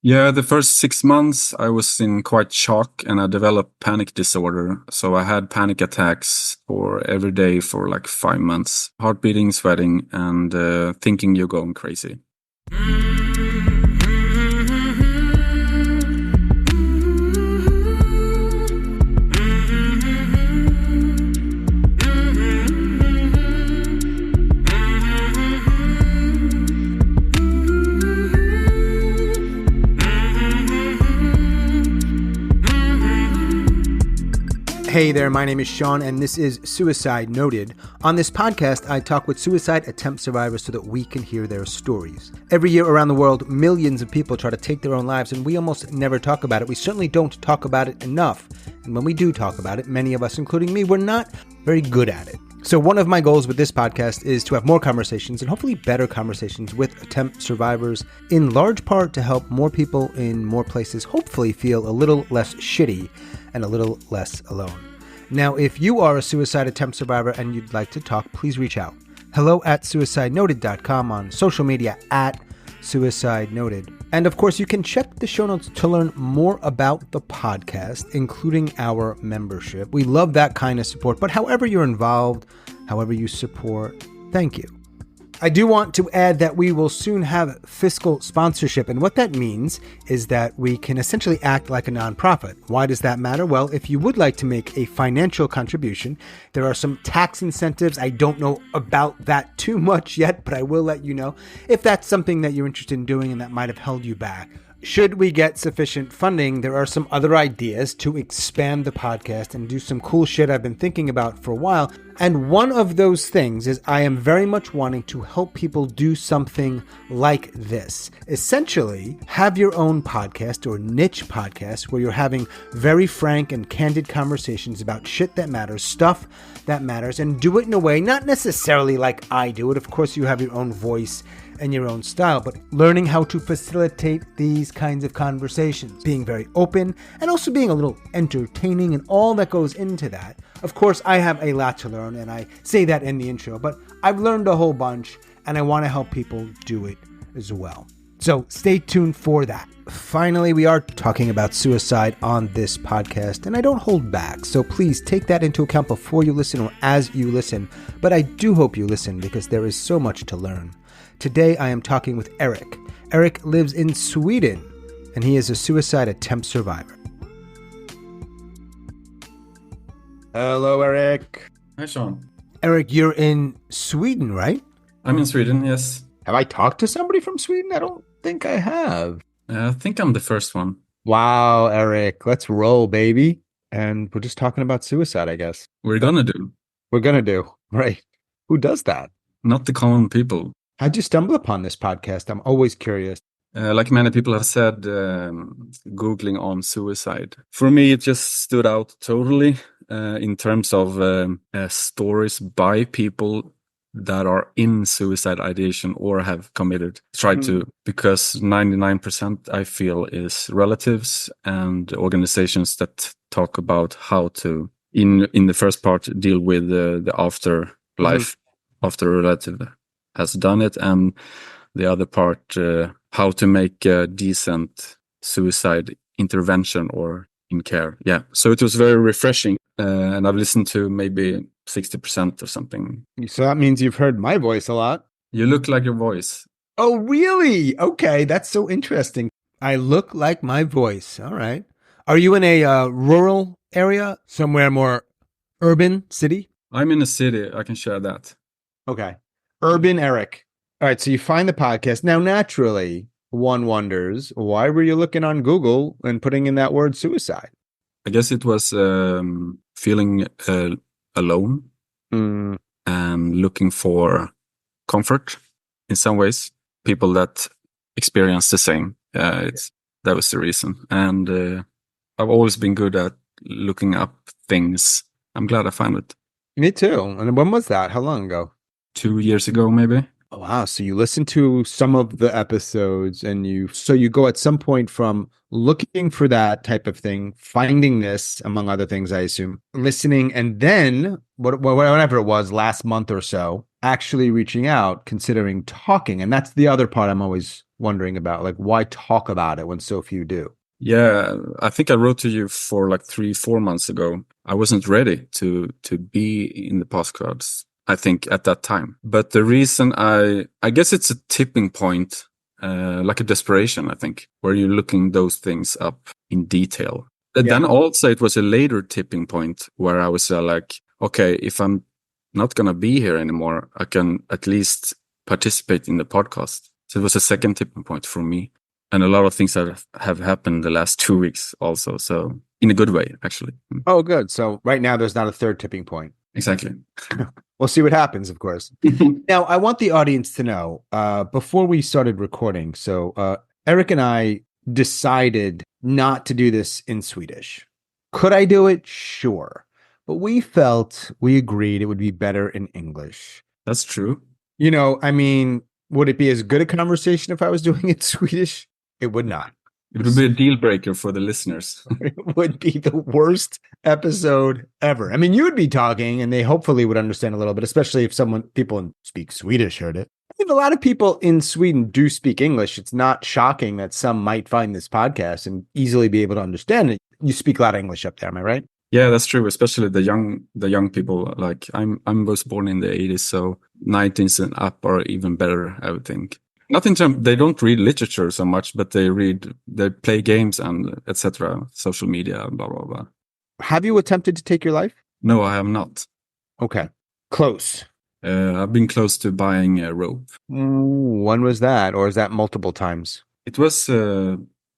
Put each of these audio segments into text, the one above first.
Yeah, the first 6 months I was in quite shock and I developed panic disorder. So I had panic attacks for every day for like 5 months, heart beating, sweating, and thinking you're going crazy. Hey there, my name is Sean, and this is Suicide Noted. On this podcast, I talk with suicide attempt survivors so that we can hear their stories. Every year around the world, millions of people try to take their own lives, and we almost never talk about it. We certainly don't talk about it enough. And when we do talk about it, many of us, including me, we're not very good at it. So one of my goals with this podcast is to have more conversations and hopefully better conversations with attempt survivors, in large part to help more people in more places hopefully feel a little less shitty and a little less alone. Now, if you are a suicide attempt survivor and you'd like to talk, please reach out. hello@suicidenoted.com, on social media @suicidenoted. And of course, you can check the show notes to learn more about the podcast, including our membership. We love that kind of support, but however you're involved, however you support, thank you. I do want to add that we will soon have fiscal sponsorship, and what that means is that we can essentially act like a nonprofit. Why does that matter? Well, if you would like to make a financial contribution, there are some tax incentives. I don't know about that too much yet, but I will let you know if that's something that you're interested in doing and that might have held you back. Should we get sufficient funding, there are some other ideas to expand the podcast and do some cool shit I've been thinking about for a while. And one of those things is I am very much wanting to help people do something like this. Essentially, have your own podcast or niche podcast where you're having very frank and candid conversations about shit that matters, stuff that matters, and do it in a way not necessarily like I do it. Of course, you have your own voice and your own style, but learning how to facilitate these kinds of conversations, being very open and also being a little entertaining and all that goes into that. Of course, I have a lot to learn, and I say that in the intro, but I've learned a whole bunch and I want to help people do it as well. So stay tuned for that. Finally, we are talking about suicide on this podcast, and I don't hold back, so please take that into account before you listen or as you listen. But I do hope you listen because there is so much to learn. Today, I am talking with Erik. Erik lives in Sweden, and he is a suicide attempt survivor. Hello, Erik. Hi, Sean. Erik, you're in Sweden, right? I'm in Sweden, yes. Have I talked to somebody from Sweden? I don't think I have. I think I'm the first one. Wow, Erik, let's roll, baby. And we're just talking about suicide, I guess. We're gonna do. Right. Who does that? Not the common people. How'd you stumble upon this podcast? I'm always curious. Like many people have said, Googling on suicide. For me, it just stood out totally in terms of stories by people that are in suicide ideation or have tried to, because 99% I feel is relatives and organizations that talk about how to, in the first part, deal with the afterlife after a relative has done it, and the other part, how to make a decent suicide intervention or in care. Yeah, so it was very refreshing, and I've listened to maybe 60% or something. So that means you've heard my voice a lot. You look like your voice. Oh, really? Okay, that's so interesting. I look like my voice. All right. Are you in a rural area, somewhere more urban city? I'm in a city. I can share that. Okay. Urban Erik. All right, so you find the podcast. Now, naturally, one wonders, why were you looking on Google and putting in that word suicide? I guess it was feeling alone and looking for comfort in some ways. People that experience the same. That was the reason. And I've always been good at looking up things. I'm glad I found it. Me too. And when was that? How long ago? 2 years ago, maybe. Oh, wow. So you listen to some of the episodes and you go at some point from looking for that type of thing, finding this, among other things, I assume, listening, and then whatever it was last month or so, actually reaching out, considering talking? And that's the other part I'm always wondering about. Like, why talk about it when so few do? Yeah, I think I wrote to you for like 3, 4 months ago. I wasn't ready to be in the postcards, I think, at that time. But the reason I guess it's a tipping point, like a desperation, I think, where you're looking those things up in detail. Yeah. Then also it was a later tipping point where I was like, okay, if I'm not gonna be here anymore, I can at least participate in the podcast. So it was a second tipping point for me. And a lot of things that have happened the last 2 weeks also. So in a good way, actually. Oh, good. So right now there's not a third tipping point. Exactly. We'll see what happens, of course. Now, I want the audience to know, before we started recording, so Erik and I decided not to do this in Swedish. Could I do it? Sure. But we agreed it would be better in English. That's true. I mean, would it be as good a conversation if I was doing it Swedish? It would not. It would be a deal breaker for the listeners. It would be the worst episode ever. I mean, you would be talking and they hopefully would understand a little bit, especially if people speak Swedish heard it. I mean, a lot of people in Sweden do speak English. It's not shocking that some might find this podcast and easily be able to understand it. You speak a lot of English up there, am I right? Yeah, that's true. Especially the young people. Like I was born in the 80s, so 90s and up are even better, I would think. Not in terms, they don't read literature so much, but they play games and etc. Social media, blah blah blah. Have you attempted to take your life? No, I am not. Okay, close. I've been close to buying a rope. When was that, or is that multiple times? It was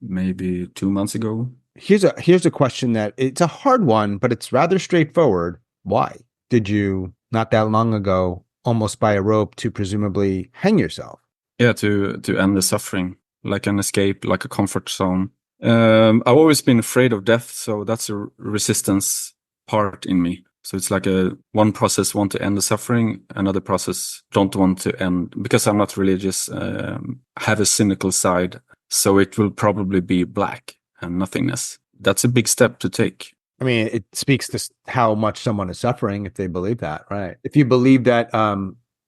maybe 2 months ago. Here's a question that it's a hard one, but it's rather straightforward. Why did you not that long ago almost buy a rope to presumably hang yourself? Yeah, to end the suffering, like an escape, like a comfort zone. I've always been afraid of death, so that's a resistance part in me. So it's like one process want to end the suffering, another process don't want to end, because I'm not religious, have a cynical side. So it will probably be black and nothingness. That's a big step to take. I mean, it speaks to how much someone is suffering if they believe that, right? If you believe that,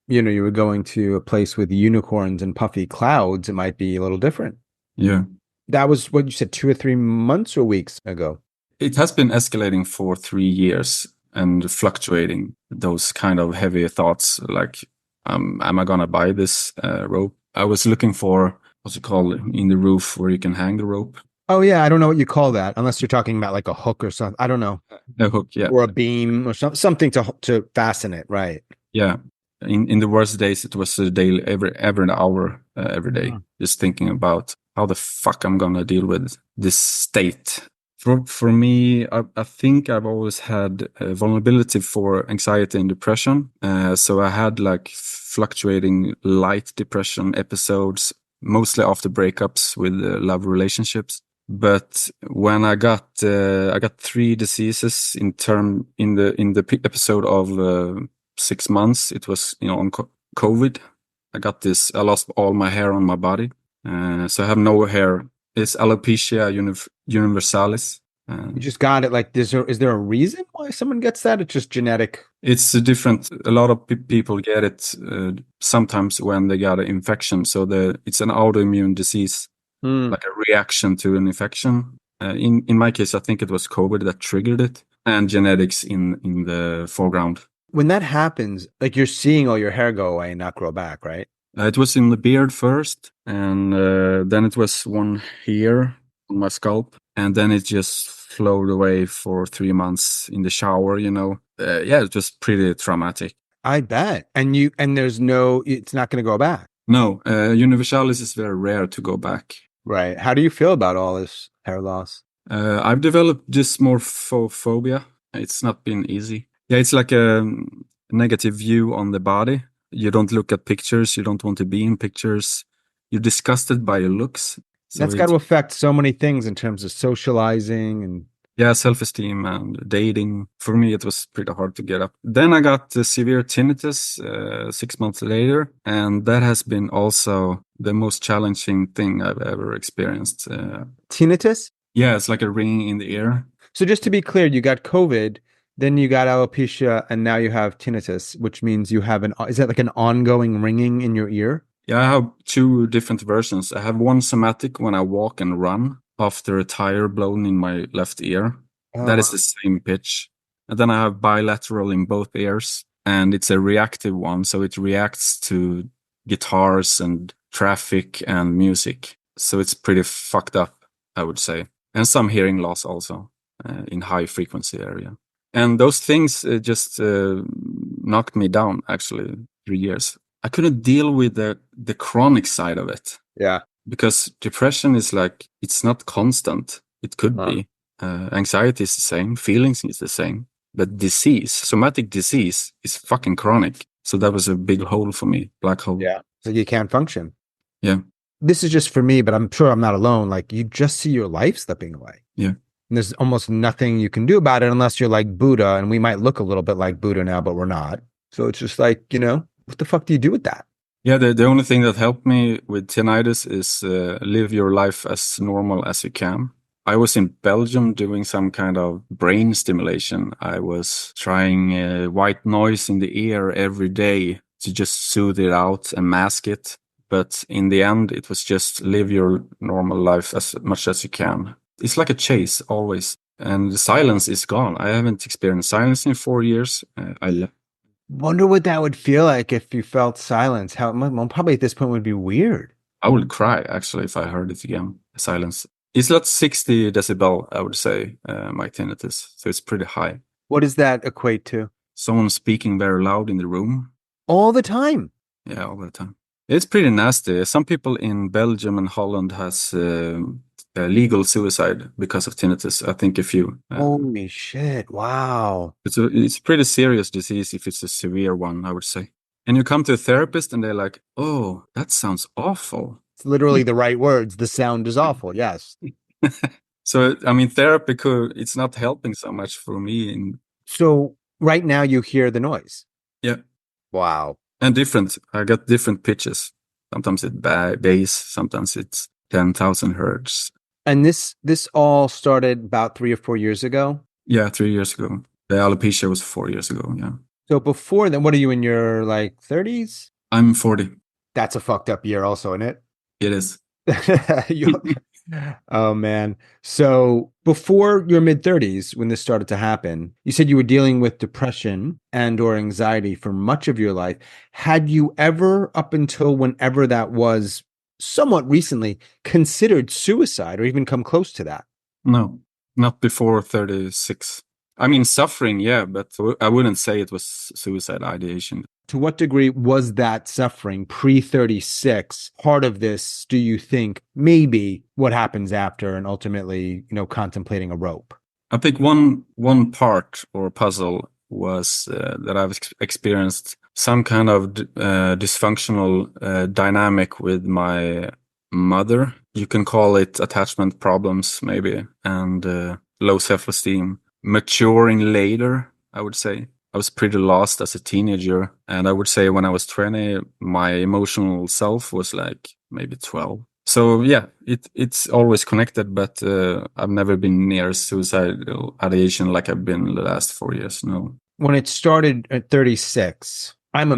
you were going to a place with unicorns and puffy clouds, it might be a little different. Yeah. That was what you said 2 or 3 months or weeks ago. It has been escalating for 3 years and fluctuating, those kind of heavy thoughts like, am I going to buy this rope? I was looking for, what's it called, in the roof where you can hang the rope. Oh, yeah. I don't know what you call that, unless you're talking about like a hook or something. I don't know. A hook, yeah. Or a beam or something to fasten it, right? Yeah. In the worst days, it was a daily, every hour, every day, just thinking about how the fuck I'm gonna deal with this state. For me, I think I've always had a vulnerability for anxiety and depression. So I had like fluctuating light depression episodes, mostly after breakups with love relationships. But when I got 3 diseases in the episode of 6 months, it was on COVID. I lost all my hair on my body, so I have no hair. It's alopecia universalis. You just got it. Like, is there a reason why someone gets that? It's just genetic. It's a lot of people get it sometimes when they got an infection. So it's an autoimmune disease, like a reaction to an infection. In my case, I think it was COVID that triggered it, and genetics in the foreground. When that happens, like you're seeing all your hair go away and not grow back, right? It was in the beard first, and then it was one here on my scalp, and then it just flowed away for 3 months in the shower. Yeah, it was pretty traumatic. I bet. And it's not going to go back. No, universalis is very rare to go back. Right. How do you feel about all this hair loss? I've developed dysmorphophobia. It's not been easy. Yeah, it's like a negative view on the body. You don't look at pictures. You don't want to be in pictures. You're disgusted by your looks. So that's got to affect so many things in terms of socializing and... Yeah, self-esteem and dating. For me, it was pretty hard to get up. Then I got severe tinnitus 6 months later. And that has been also the most challenging thing I've ever experienced. Tinnitus? Yeah, it's like a ringing in the ear. So just to be clear, you got COVID Then you got alopecia, and now you have tinnitus, which means you have is that like an ongoing ringing in your ear? Yeah, I have two different versions. I have one somatic when I walk and run after a tire blown in my left ear. Oh, That is wow. the same pitch. And then I have bilateral in both ears, and it's a reactive one, so it reacts to guitars and traffic and music. So it's pretty fucked up, I would say. And some hearing loss also in high frequency area. And those things just knocked me down actually 3 years. I couldn't deal with the chronic side of it Yeah. because depression is like it's not constant. It could Huh. be. Anxiety is the same, feelings is the same, but somatic disease is fucking chronic. So that was a big hole for me, black hole. Yeah. So you can't function. Yeah, This is just for me, but I'm sure I'm not alone. Like you just see your life slipping away. yeah. And there's almost nothing you can do about it unless you're like Buddha, and we might look a little bit like Buddha now, but we're not. So it's just like, what the fuck do you do with that? Yeah, the only thing that helped me with tinnitus is live your life as normal as you can. I was in Belgium doing some kind of brain stimulation. I was trying white noise in the ear every day to just soothe it out and mask it. But in the end, it was just live your normal life as much as you can. It's like a chase always. And the silence is gone. I haven't experienced silence in 4 years. I Wonder what that would feel like if you felt silence. Well, probably at this point would be weird. I would cry actually if I heard it again. Silence. It's not 60 decibel, I would say, my tinnitus. So it's pretty high. What does that equate to? Someone speaking very loud in the room. All the time. Yeah, all the time. It's pretty nasty. Some people in Belgium and Holland has legal suicide because of tinnitus. I think a few. Holy shit. Wow. It's a pretty serious disease if it's a severe one, I would say. And you come to a therapist and they're like, "Oh, that sounds awful." It's literally the right words. The sound is awful. Yes. So, I mean, therapy it's not helping so much for me. So right now you hear the noise. Yeah. Wow. And I got different pitches. Sometimes it's bass, sometimes it's 10,000 hertz. And this all started about 3 or 4 years ago. Yeah, 3 years ago. The alopecia was 4 years ago. Yeah. So before then, what are you in your like 30s? I'm 40. That's a fucked up year also, isn't it? It is. Oh man. So before your mid 30s, when this started to happen, you said you were dealing with depression and or anxiety for much of your life. Had you ever, up until whenever that was somewhat recently, considered suicide or even come close to that? No, not before 36. I mean, suffering, yeah, but I wouldn't say it was suicide ideation. To what degree was that suffering pre 36 part of this? Do you think maybe what happens after and ultimately, contemplating a rope? I think one part or puzzle was that I've experienced some kind of dysfunctional dynamic with my mother. You can call it attachment problems, maybe, and low self-esteem. Maturing later, I would say. I was pretty lost as a teenager. And I would say when I was 20, my emotional self was like maybe 12. So yeah, it's always connected, but I've never been near suicidal ideation like I've been the last 4 years. No. When it started at 36, I'm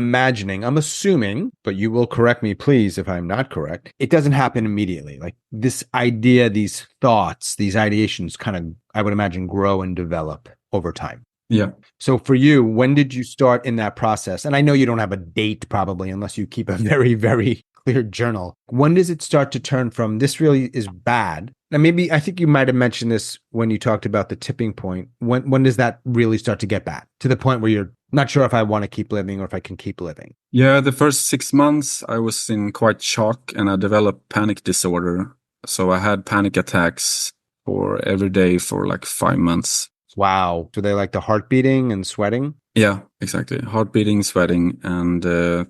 assuming, but you will correct me, please, if I'm not correct. It doesn't happen immediately. Like this idea, these thoughts, these ideations kind of, I would imagine, grow and develop over time. Yeah. So for you, when did you start in that process? And I know you don't have a date probably, unless you keep a very, very clear journal. When does it start to turn from this really is bad? And maybe I think you might have mentioned this when you talked about the tipping point. When does that really start to get bad to the point where you're not sure if I want to keep living or if I can keep living? Yeah, the first 6 months I was in quite shock and I developed panic disorder. So I had panic attacks for every day for like 5 months. Wow. Do they like the heart beating and sweating? Yeah, exactly. Heart beating, sweating, and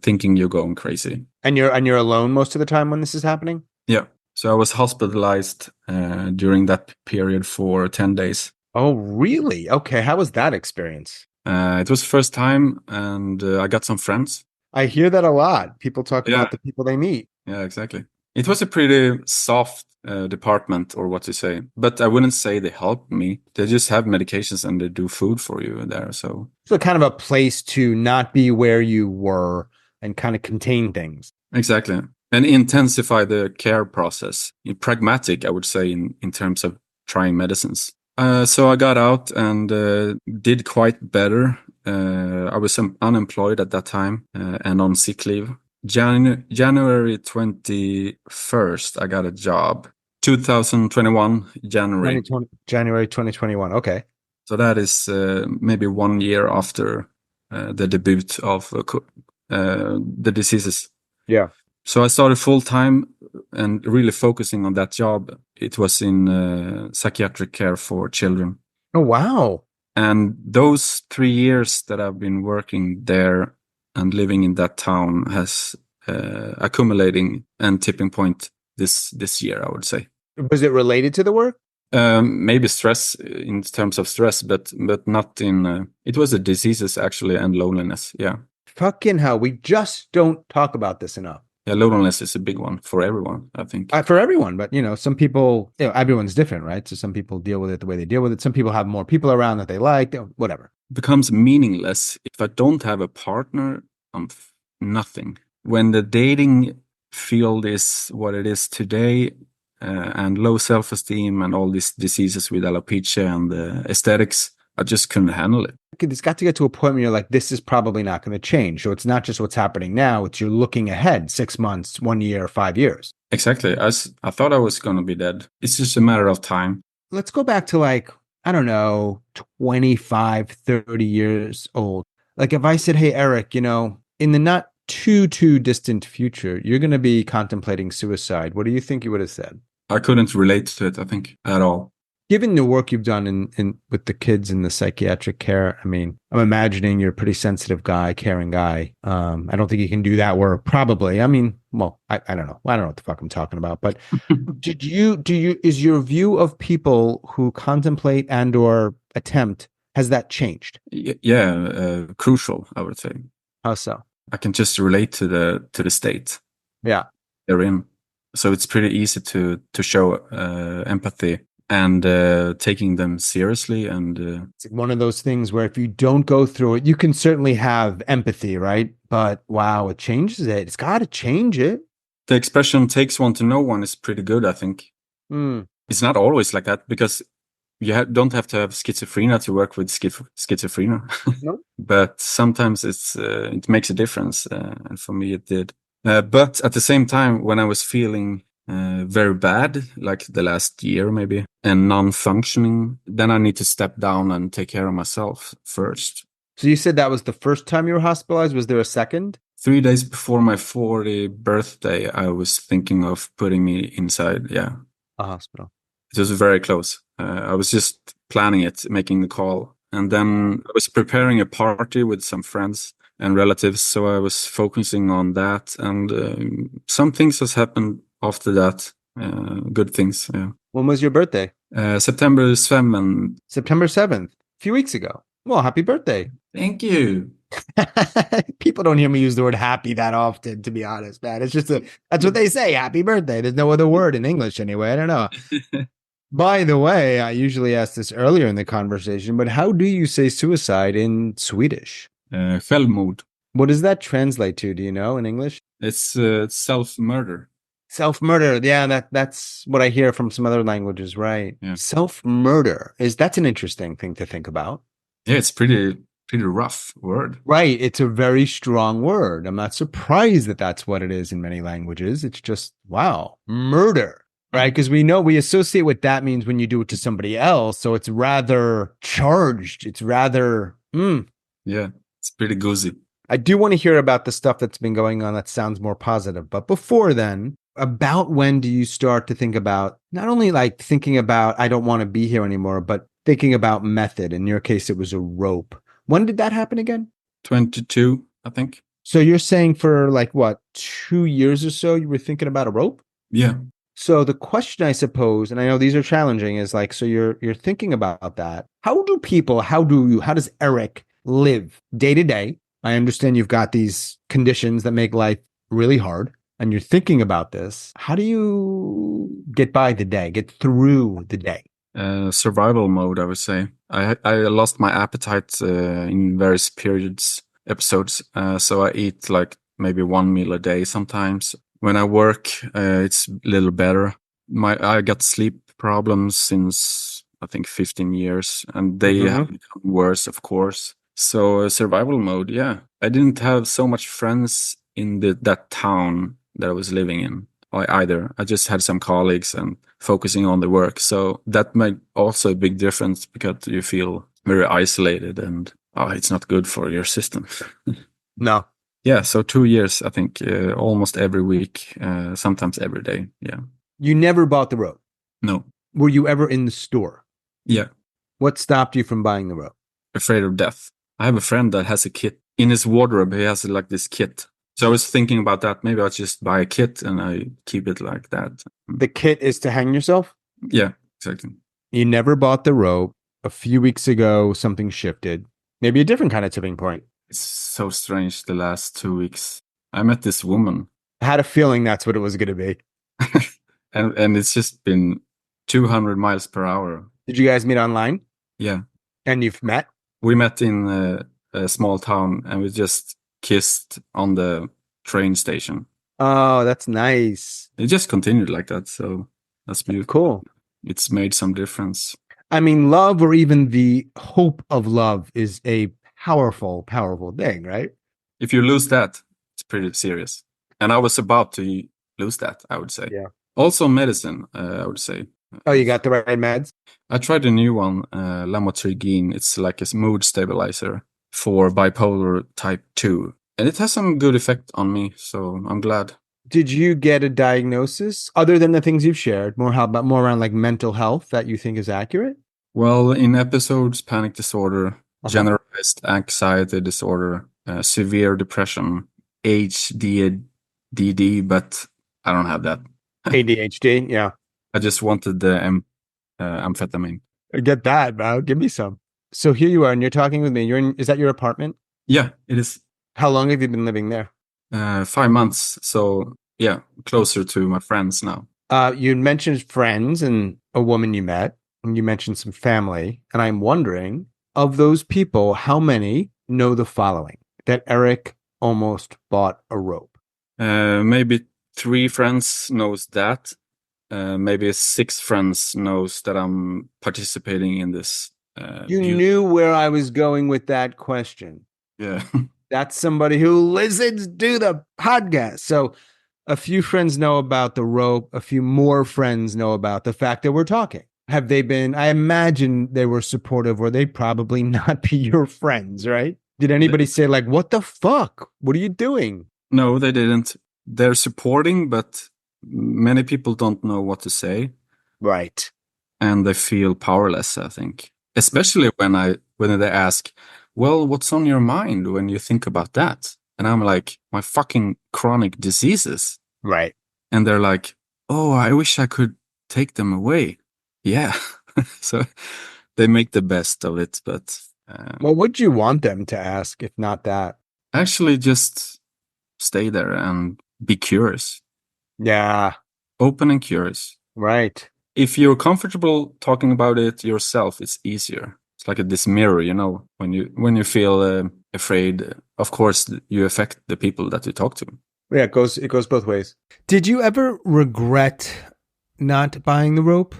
thinking you're going crazy. And you're alone most of the time when this is happening? Yeah. So I was hospitalized during that period for 10 days. Oh, really? Okay. How was that experience? It was the first time, and I got some friends. I hear that a lot. People talk about the people they meet. Yeah, exactly. It was a pretty soft department, or what to say, but I wouldn't say they helped me. They just have medications and they do food for you there. So So kind of a place to not be where you were and kind of contain things. exactly, and intensify the care process. Pragmatic, I would say, in terms of trying medicines. So I got out and did quite better. I was unemployed at that time and on sick leave. January 21st, I got a job. 2021, January. January 2021. Okay. So that is maybe 1 year after the debut of the diseases. Yeah. So I started full time and really focusing on that job. It was in psychiatric care for children. Oh, wow. And those 3 years that I've been working there and living in that town has accumulating and tipping point this year, I would say. Was it related to the work? Maybe stress in terms of stress, but not in. It was the diseases actually and loneliness. Yeah. Fucking hell, we just don't talk about this enough. Yeah, loneliness is a big one for everyone, I think. For everyone, but some people, everyone's different, right? So some people deal with it the way they deal with it. Some people have more people around that they like, whatever. It becomes meaningless if I don't have a partner. I'm nothing. When the dating field is what it is today, and low self-esteem and all these diseases with alopecia and aesthetics, I just couldn't handle it. It's got to get to a point where you're like, this is probably not going to change. So it's not just what's happening now. It's you're looking ahead 6 months, 1 year, 5 years. Exactly. I thought I was going to be dead. It's just a matter of time. Let's go back to I don't know, 25, 30 years old. Like if I said, hey, Erik, in the not too distant future, you're going to be contemplating suicide. What do you think you would have said? I couldn't relate to it, I think, at all. Given the work you've done in with the kids in the psychiatric care, I mean, I'm imagining you're a pretty sensitive guy, caring guy. I don't think you can do that work, probably. I mean, well, I don't know. I don't know what the fuck I'm talking about. But is your view of people who contemplate and or attempt, has that changed? Yeah, crucial, I would say. How so? I can just relate to the state. Yeah, they're in. So it's pretty easy to show empathy and taking them seriously. And it's one of those things where if you don't go through it, you can certainly have empathy, right? But wow, it changes it. It's got to change it. The expression "takes one to know one" is pretty good, I think. It's not always like that because you don't have to have schizophrenia to work with schizophrenia. No. But sometimes it makes a difference, and for me it did. But at the same time, when I was feeling very bad, like the last year maybe, and non-functioning, then I need to step down and take care of myself first. So you said that was the first time you were hospitalized. Was there a second? 3 days before my 40th birthday, I was thinking of putting me inside, a hospital. It was very close. I was just planning it, making the call. And then I was preparing a party with some friends and relatives. So I was focusing on that. And some things has happened after that. Good things. Yeah. When was your birthday? September 7th. September 7th. A few weeks ago. Well, happy birthday. Thank you. People don't hear me use the word happy that often, to be honest, man. It's just that's what they say. Happy birthday. There's no other word in English anyway. I don't know. By the way, I usually ask this earlier in the conversation, but how do you say suicide in Swedish? Självmord. What does that translate to? Do you know in English? It's self-murder. Self-murder. Yeah, that's what I hear from some other languages, right? Yeah. Self-murder. That's an interesting thing to think about. Yeah, it's pretty rough word. Right. It's a very strong word. I'm not surprised that that's what it is in many languages. It's just, wow, murder. Right, because we associate what that means when you do it to somebody else. So it's rather charged. It's rather, Yeah, it's pretty goosey. I do want to hear about the stuff that's been going on that sounds more positive. But before then, about when do you start to think about, not only like thinking about, I don't want to be here anymore, but thinking about method? In your case, it was a rope. When did that happen again? 22, I think. So you're saying for like, what, 2 years or so, you were thinking about a rope? Yeah. So the question, I suppose, and I know these are challenging, is like, so you're thinking about that. How does Erik live day to day? I understand you've got these conditions that make life really hard. and you're thinking about this, how do you get by the day, get through the day? Survival mode, I would say. I lost my appetite in various episodes. So I eat like maybe one meal a day sometimes. When I work, it's a little better. I got sleep problems since I think 15 years, and they have become worse, of course. So survival mode, yeah. I didn't have so much friends in that town that I was living in either. I just had some colleagues and focusing on the work. So that made also a big difference because you feel very isolated and it's not good for your system. No. Yeah, so 2 years, I think, almost every week, sometimes every day. Yeah. You never bought the rope. No. Were you ever in the store? Yeah. What stopped you from buying the rope? Afraid of death. I have a friend that has a kit in his wardrobe. He has like this kit. So I was thinking about that. Maybe I'll just buy a kit and I keep it like that. The kit is to hang yourself? Yeah, exactly. You never bought the rope. A few weeks ago, something shifted. Maybe a different kind of tipping point. It's so strange the last 2 weeks. I met this woman. I had a feeling that's what it was going to be. and it's just been 200 miles per hour. Did you guys meet online? Yeah. And you've met? We met in a small town and we just kissed on the train station. Oh, that's nice. It just continued like that. So that's beautiful. Cool. It's made some difference. I mean, love or even the hope of love is a powerful, powerful thing, right? If you lose that, it's pretty serious. And I was about to lose that, I would say. Yeah. Also medicine, I would say. Oh, you got the right meds? I tried a new one, lamotrigine. It's like a mood stabilizer for bipolar type 2. And it has some good effect on me, so I'm glad. Did you get a diagnosis other than the things you've shared? More around like mental health that you think is accurate? Well, in episodes, panic disorder, generalized anxiety disorder, severe depression, HDD, but I don't have that. ADHD, yeah. I just wanted the amphetamine. I get that, bro. Give me some. So here you are, and you're talking with me. Is that your apartment? Yeah, it is. How long have you been living there? 5 months. So yeah, closer to my friends now. You mentioned friends and a woman you met, and you mentioned some family. And I'm wondering, of those people, how many know the following? That Erik almost bought a rope. Maybe 3 friends knows that. Maybe 6 friends knows that I'm participating in this. You knew where I was going with that question. Yeah. That's somebody who listens to the podcast. So a few friends know about the rope. A few more friends know about the fact that we're talking. Have they been, I imagine they were supportive, or they'd probably not be your friends, right? Did anybody say like, what the fuck? What are you doing? No, they didn't. They're supporting, but many people don't know what to say. Right. And they feel powerless, I think. Especially when they ask, well, what's on your mind when you think about that? And I'm like, my fucking chronic diseases. Right. And they're like, oh, I wish I could take them away. Yeah. So they make the best of it. But what would you want them to ask if not that? Actually, just stay there and be curious. Yeah. Open and curious. Right. If you're comfortable talking about it yourself, it's easier. It's like this mirror, when you feel afraid, of course you affect the people that you talk to. Yeah, it goes both ways. Did you ever regret not buying the rope?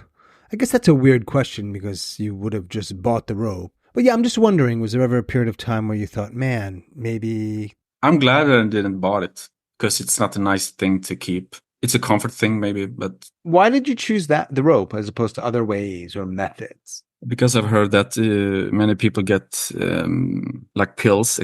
I guess that's a weird question because you would have just bought the rope. But yeah, I'm just wondering, was there ever a period of time where you thought, man, maybe... I'm glad that I didn't bought it because it's not a nice thing to keep. It's a comfort thing maybe, but... Why did you choose the rope as opposed to other ways or methods? Because I've heard that many people get like pills,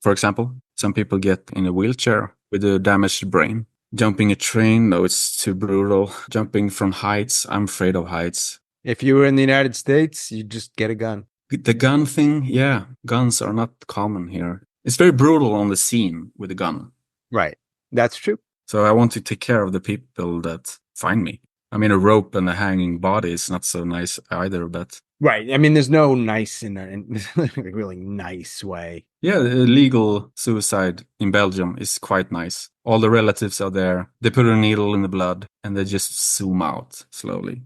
for example. Some people get in a wheelchair with a damaged brain. Jumping a train, no, it's too brutal. Jumping from heights, I'm afraid of heights. If you were in the United States, you'd just get a gun. The gun thing, yeah, guns are not common here. It's very brutal on the scene with a gun. Right, that's true. So I want to take care of the people that find me. I mean, a rope and a hanging body is not so nice either, but Right. I mean, there's no nice in a really nice way. Yeah, legal suicide in Belgium is quite nice. All the relatives are there. They put a needle in the blood and they just zoom out slowly.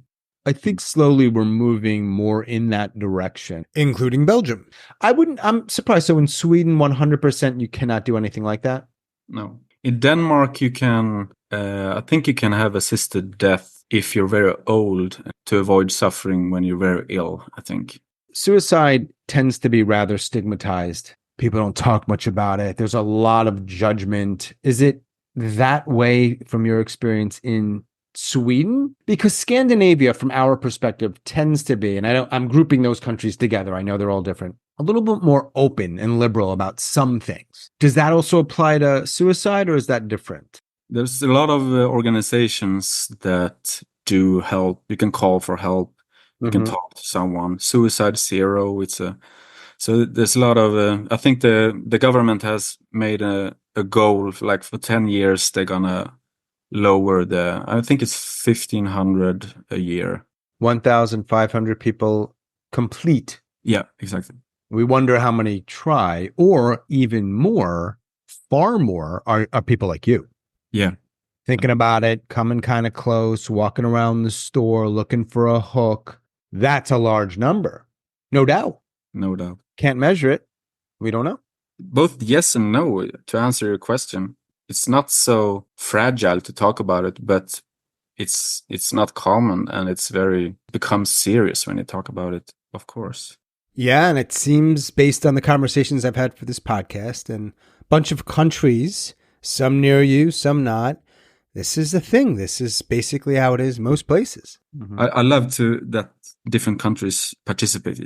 I think slowly we're moving more in that direction, including Belgium. I'm surprised. So in Sweden, 100% you cannot do anything like that. No. In Denmark, you can, I think you can have assisted death if you're very old to avoid suffering when you're very ill, I think. Suicide tends to be rather stigmatized. People don't talk much about it. There's a lot of judgment. Is it that way from your experience in Sweden? Because Scandinavia, from our perspective, tends to be, and I'm grouping those countries together. I know they're all different, a little bit more open and liberal about some things. Does that also apply to suicide, or is that different? There's a lot of organizations that do help. You can call for help. You can talk to someone. Suicide Zero. So there's a lot of. I think the government has made a goal like for 10 years they're gonna lower the. I think it's 1,500 a year. 1,500 people complete. Yeah, exactly. We wonder how many try, or even more, far more are people like you. Yeah. Thinking about it, coming kind of close, walking around the store, looking for a hook. That's a large number. No doubt. No doubt. Can't measure it. We don't know. Both yes and no to answer your question. It's not so fragile to talk about it, but it's not common and it's very becomes serious when you talk about it, of course. Yeah, and it seems based on the conversations I've had for this podcast and a bunch of countries, some near you, some not, this is the thing. This is basically how it is most places. Mm-hmm. I love that different countries participate.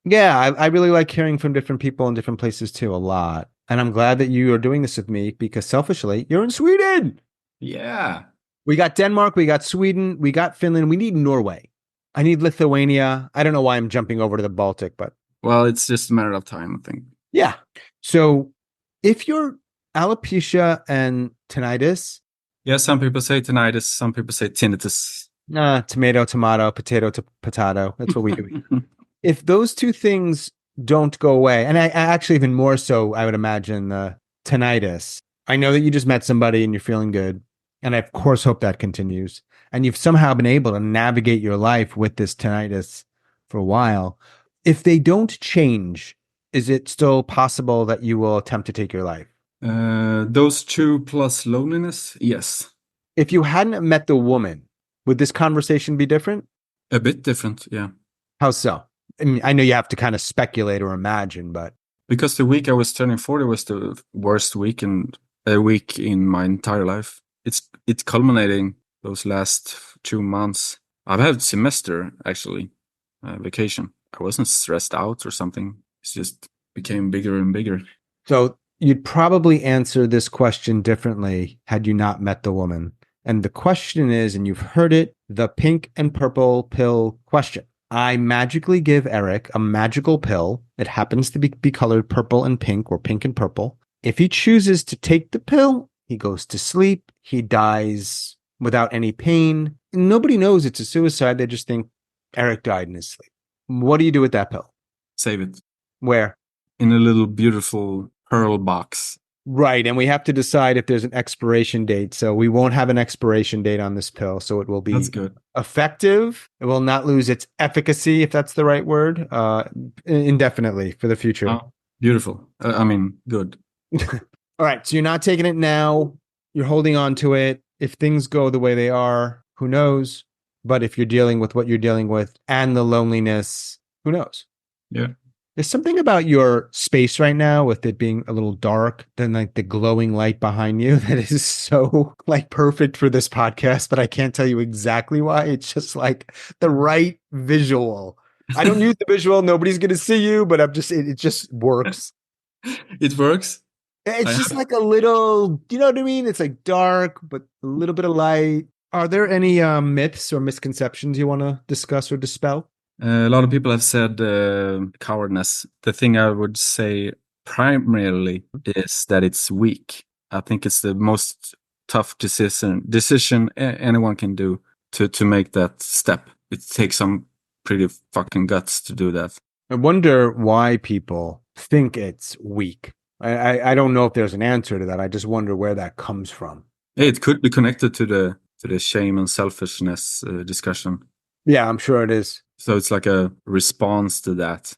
Yeah, I really like hearing from different people in different places too, a lot. And I'm glad that you are doing this with me because selfishly, you're in Sweden. Yeah. We got Denmark, we got Sweden, we got Finland, we need Norway. I need Lithuania. I don't know why I'm jumping over to the Baltic, but. Well, it's just a matter of time, I think. Yeah. So if you're alopecia and tinnitus. Yeah, some people say tinnitus, some people say tinnitus. Tomato, tomato, potato, potato. That's what we do. If those two things don't go away, and I actually even more so, I would imagine the tinnitus. I know that you just met somebody and you're feeling good. And I, of course, hope that continues. And you've somehow been able to navigate your life with this tinnitus for a while. If they don't change, is it still possible that you will attempt to take your life? Those two plus loneliness, yes. If you hadn't met the woman, would this conversation be different? A bit different, yeah. How so? I mean, I know you have to kind of speculate or imagine, but because the week I was turning 40 was the worst week in my entire life. It's culminating those last 2 months. I've had semester actually, vacation. I wasn't stressed out or something. It just became bigger and bigger. So you'd probably answer this question differently had you not met the woman. And the question is, and you've heard it, the pink and purple pill question. I magically give Erik a magical pill. It happens to be colored purple and pink or pink and purple. If he chooses to take the pill, he goes to sleep. He dies without any pain. Nobody knows it's a suicide. They just think Erik died in his sleep. What do you do with that pill? Save it. Where? In a little beautiful pearl box. Right. And we have to decide if there's an expiration date. So we won't have an expiration date on this pill. So it will be That's good. Effective. It will not lose its efficacy, if that's the right word, indefinitely for the future. Oh, beautiful. I mean, good. All right. So you're not taking it now. You're holding on to it. If things go the way they are, who knows? But if you're dealing with what you're dealing with and the loneliness, who knows? Yeah. There's something about your space right now with it being a little dark than like the glowing light behind you that is so like perfect for this podcast, but I can't tell you exactly why. It's just like the right visual. I don't use the visual. Nobody's going to see you, but it just works. It works. It's just like a little, you know what I mean? It's like dark, but a little bit of light. Are there any myths or misconceptions you want to discuss or dispel? A lot of people have said cowardness. The thing I would say primarily is that it's weak. I think it's the most tough decision anyone can do to make that step. It takes some pretty fucking guts to do that. I wonder why people think it's weak. I don't know if there's an answer to that. I just wonder where that comes from. It could be connected to the shame and selfishness discussion. Yeah, I'm sure it is. So it's like a response to that.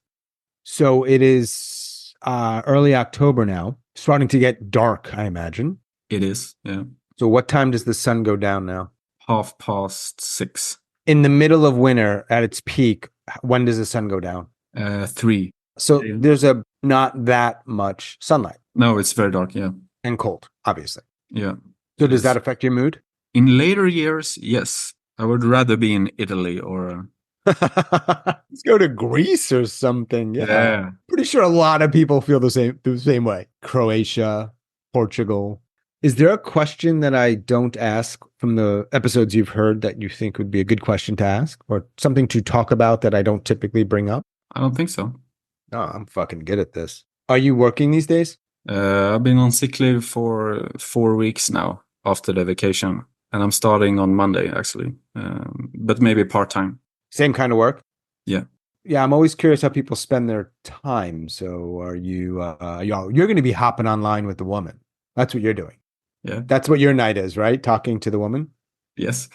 So it is early October now, starting to get dark, I imagine. It is, yeah. So what time does the sun go down now? 6:30. In the middle of winter at its peak, when does the sun go down? 3. So Yeah. there's not that much sunlight No, it's very dark, yeah. and cold, obviously. Yeah. So does that affect your mood? In later years, yes. I would rather be in Italy or... Let's go to Greece or something. Yeah. Pretty sure a lot of people feel the same way. Croatia, Portugal. Is there a question that I don't ask from the episodes you've heard that you think would be a good question to ask, or something to talk about that I don't typically bring up? I don't think so. Oh, I'm fucking good at this. Are you working these days? I've been on sick leave for 4 weeks now after the vacation. And I'm starting on Monday, actually. But maybe part-time. Same kind of work? Yeah. Yeah, I'm always curious how people spend their time. So are you, you're going to be hopping online with the woman. That's what you're doing. Yeah. That's what your night is, right? Talking to the woman? Yes.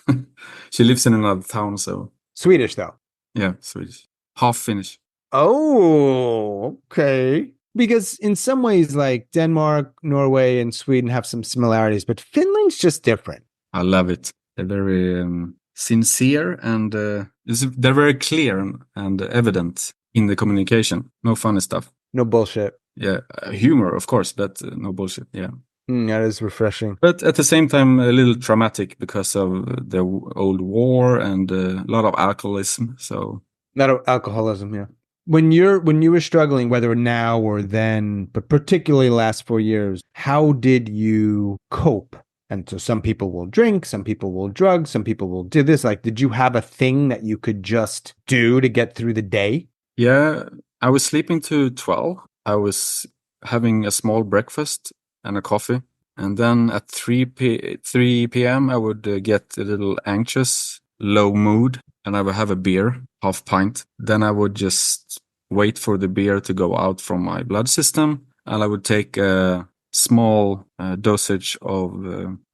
She lives in another town, so. Swedish, though. Yeah, Swedish. Half Finnish. Oh, okay. Because in some ways, like Denmark, Norway, and Sweden have some similarities, but Finland's just different. I love it. They're very sincere and they're very clear and evident in the communication. No funny stuff. No bullshit. Yeah, humor, of course, but no bullshit. Yeah. That is refreshing. But at the same time, a little traumatic because of the old war and a lot of alcoholism. So. Not alcoholism, yeah. When you were struggling, whether now or then, but particularly the last 4 years, how did you cope? And so some people will drink, some people will drug, some people will do this. Like, did you have a thing that you could just do to get through the day? Yeah, I was sleeping to 12. I was having a small breakfast and a coffee. And then at 3 p.m., I would get a little anxious, low mood, and I would have a beer, half pint. Then I would just wait for the beer to go out from my blood system. And I would take a small dosage of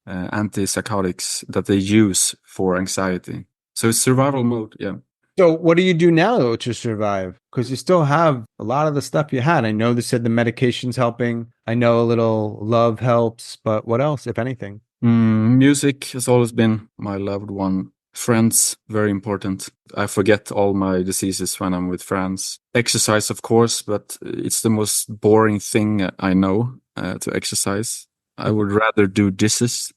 antipsychotics that they use for anxiety. So it's survival mode, yeah. So what do you do now, though, to survive? Because you still have a lot of the stuff you had. I know they said the medication's helping. I know a little love helps, but what else, if anything? Music has always been my loved one. Friends, very important. I forget all my diseases when I'm with friends. Exercise, of course, but it's the most boring thing I know to exercise. I would rather do dishes.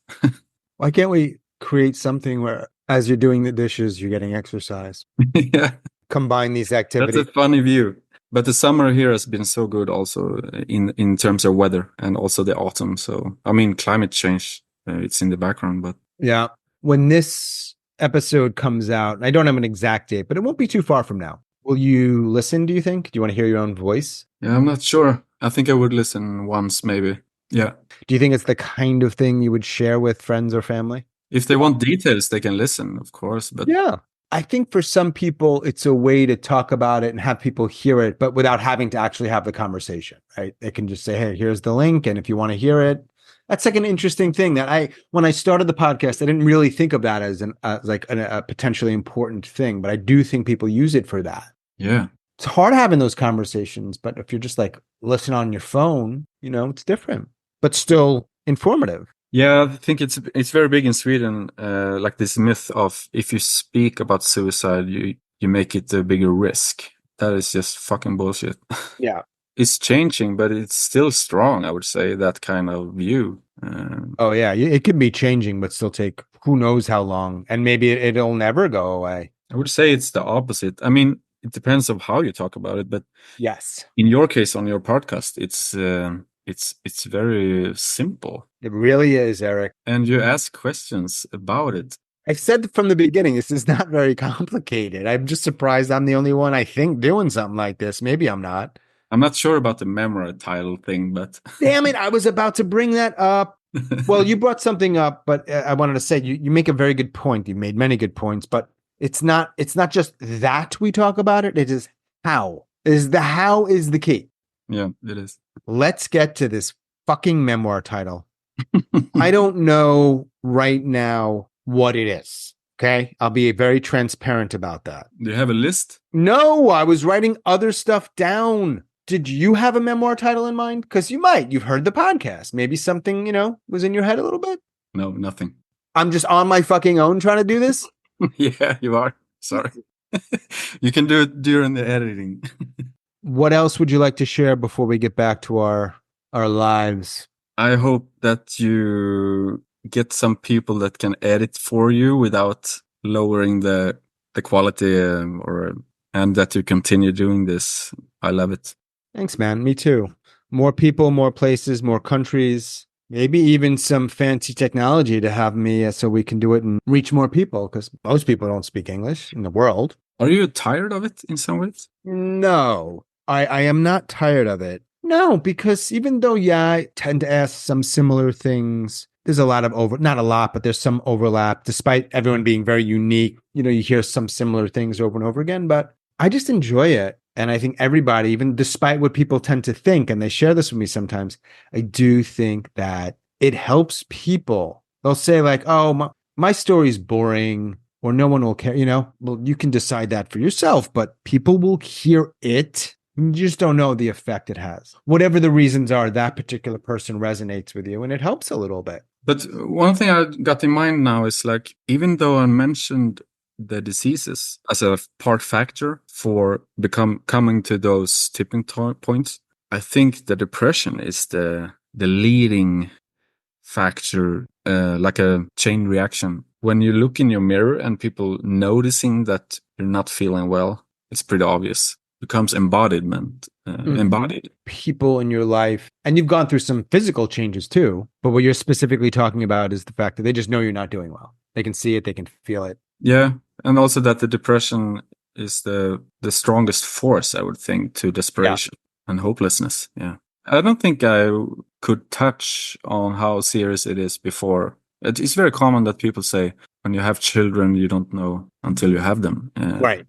Why can't we create something where, as you're doing the dishes, you're getting exercise? Yeah. Combine these activities. That's a funny view. But the summer here has been so good also in terms of weather and also the autumn. So, I mean, climate change, it's in the background, but. Yeah. When this episode comes out, I don't have an exact date, but it won't be too far from now. Will you listen, do you think? Do you want to hear your own voice? Yeah, I'm not sure. I think I would listen once, maybe. Yeah. Do you think it's the kind of thing you would share with friends or family? If they want details, they can listen, of course. But yeah, I think for some people, it's a way to talk about it and have people hear it, but without having to actually have the conversation, right? They can just say, hey, here's the link. And if you want to hear it, that's like an interesting thing that when I started the podcast, I didn't really think of that as a potentially important thing, but I do think people use it for that. Yeah. It's hard having those conversations, but if you're just like listening on your phone, it's different, but still informative. Yeah, I think it's very big in Sweden, like this myth of if you speak about suicide, you make it a bigger risk. That is just fucking bullshit. Yeah. It's changing, but it's still strong, I would say, that kind of view. Oh, yeah. It can be changing, but still take who knows how long. And maybe it'll never go away. I would say it's the opposite. I mean, it depends on how you talk about it. But yes, in your case, on your podcast, it's very simple. It really is, Erik. And you ask questions about it. I said from the beginning, this is not very complicated. I'm just surprised I'm the only one, I think, doing something like this. Maybe I'm not. I'm not sure about the memory title thing, but... Damn it, I was about to bring that up. Well, you brought something up, but I wanted to say you make a very good point. You made many good points, but It's not just that we talk about it. It is how. How is the key. Yeah, it is. Let's get to this fucking memoir title. I don't know right now what it is. Okay. I'll be very transparent about that. Do you have a list? No, I was writing other stuff down. Did you have a memoir title in mind? Because you might. You've heard the podcast. Maybe something, was in your head a little bit. No, nothing. I'm just on my fucking own trying to do this. Yeah, you are. Sorry. You can do it during the editing. What else would you like to share before we get back to our lives? I hope that you get some people that can edit for you without lowering the quality, and that you continue doing this. I love it. Thanks, man. Me too. More people, more places, more countries, maybe even some fancy technology to have me so we can do it and reach more people, because most people don't speak English in the world. Are you tired of it in some ways? No, I am not tired of it. No, because even though, I tend to ask some similar things, there's a lot of not a lot, but there's some overlap, despite everyone being very unique. You hear some similar things over and over again, but I just enjoy it. And I think everybody, even despite what people tend to think, and they share this with me sometimes, I do think that it helps people. They'll say like, oh, my story's boring, or no one will care, well, you can decide that for yourself, but people will hear it. You just don't know the effect it has. Whatever the reasons are, that particular person resonates with you, and it helps a little bit. But one thing I got in mind now is like, even though I mentioned the diseases as a part factor for coming to those tipping points, I think the depression is the leading factor, like a chain reaction. When you look in your mirror and people noticing that you're not feeling well, it's pretty obvious. It becomes embodied. People in your life, and you've gone through some physical changes too, but what you're specifically talking about is the fact that they just know you're not doing well. They can see it, they can feel it. Yeah, and also that the depression is the strongest force, I would think, to desperation and hopelessness. Yeah. I don't think I could touch on how serious it is before. It's very common that people say, when you have children, you don't know until you have them. Right.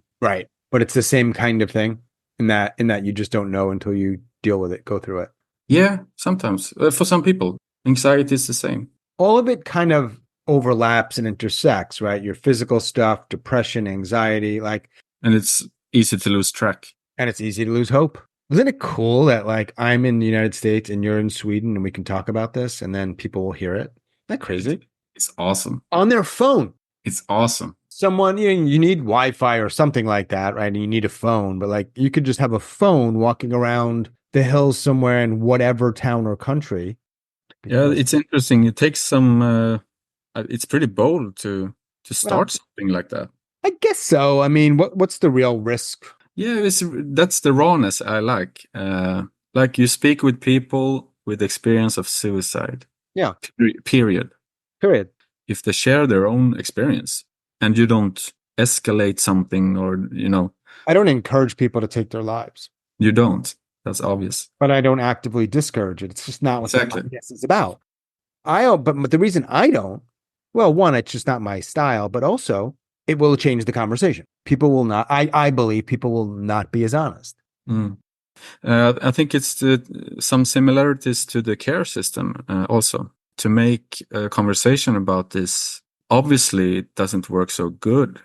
But it's the same kind of thing in that you just don't know until you deal with it, go through it. Yeah, sometimes. For some people, anxiety is the same. All of it kind of overlaps and intersects, right? Your physical stuff, depression, anxiety, and it's easy to lose track. And it's easy to lose hope. Isn't it cool that I'm in the United States and you're in Sweden and we can talk about this and then people will hear it? Isn't that crazy? It's awesome. On their phone. It's awesome. Someone, you need Wi-Fi or something like that, right? And you need a phone, but you could just have a phone walking around the hills somewhere in whatever town or country. Yeah, it's interesting. It takes some, it's pretty bold to start something like that. I guess so. I mean, what's the real risk? Yeah, that's the rawness I like. Like you speak with people with experience of suicide. Yeah. Period. If they share their own experience and you don't escalate something or, I don't encourage people to take their lives. You don't. That's obvious. But I don't actively discourage it. It's just not what the podcast is about. But the reason I don't, well, one, it's just not my style, but also it will change the conversation. People will not, I believe people will not be as honest. I think it's some similarities to the care system also. To make a conversation about this, obviously it doesn't work so good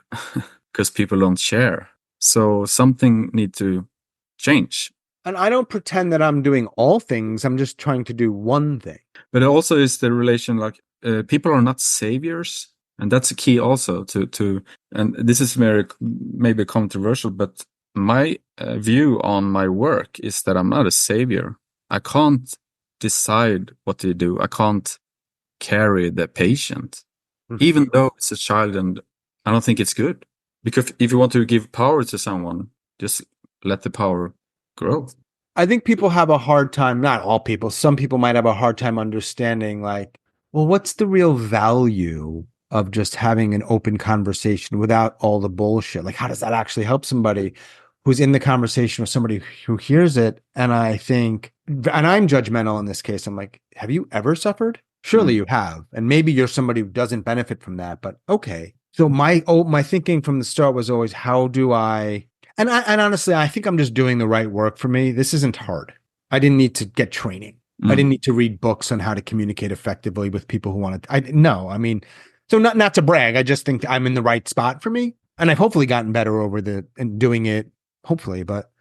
because people don't share. So something needs to change. And I don't pretend that I'm doing all things. I'm just trying to do one thing. But it also is the relation, people are not saviors. And that's a key also to and this is very maybe controversial, but my view on my work is that I'm not a savior. I can't decide what to do. I can't carry the patient, even though it's a child, and I don't think it's good. Because if you want to give power to someone, just let the power grow. I think people have a hard time, not all people, some people might have a hard time understanding well, what's the real value of just having an open conversation without all the bullshit? How does that actually help somebody who's in the conversation with somebody who hears it? And I think, and I'm judgmental in this case, I'm like, have you ever suffered? Surely you have. And maybe you're somebody who doesn't benefit from that, but okay. So my thinking from the start was always, how do I, and honestly, I think I'm just doing the right work for me. This isn't hard. I didn't need to get training. I didn't need to read books on how to communicate effectively with people who want to. No, I mean, so not to brag. I just think I'm in the right spot for me, and I've hopefully gotten better and doing it. Hopefully, but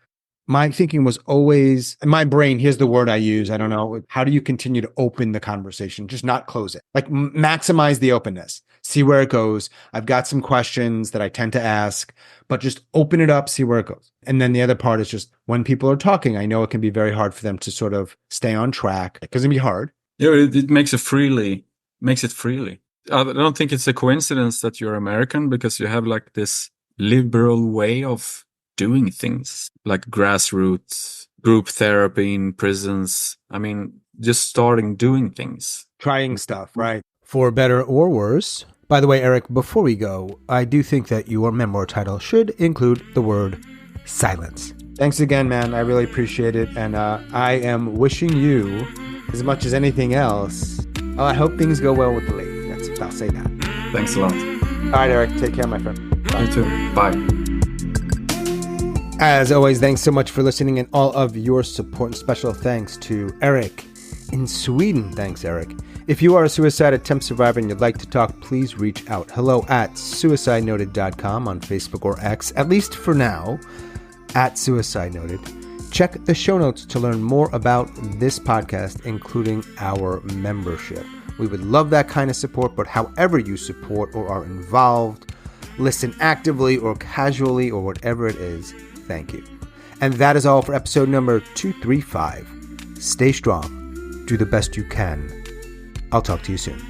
my thinking was always, in my brain, here's the word I use. I don't know. How do you continue to open the conversation? Just not close it. Like maximize the openness. See where it goes. I've got some questions that I tend to ask, but just open it up, see where it goes. And then the other part is just when people are talking, I know it can be very hard for them to sort of stay on track because it can be hard. Yeah, it makes it freely. I don't think it's a coincidence that you're American, because you have like this liberal way of doing things, like grassroots group therapy in prisons. I mean, just starting doing things. Trying stuff, right? For better or worse. By the way, Erik, before we go, I do think that your memoir title should include the word silence. Thanks again, man. I really appreciate it. And I am wishing you, as much as anything else, I hope things go well with the lady. I'll say that. Thanks a lot. All right, Erik. Take care, my friend. Bye. You too. Bye. As always, thanks so much for listening and all of your support. And special thanks to Erik in Sweden. Thanks, Erik. If you are a suicide attempt survivor and you'd like to talk, please reach out. hello@suicidenoted.com on Facebook or X, at least for now, @suicidenoted. Check the show notes to learn more about this podcast, including our membership. We would love that kind of support, but however you support or are involved, listen actively or casually or whatever it is, thank you. And that is all for episode number 235. Stay strong. Do the best you can. I'll talk to you soon.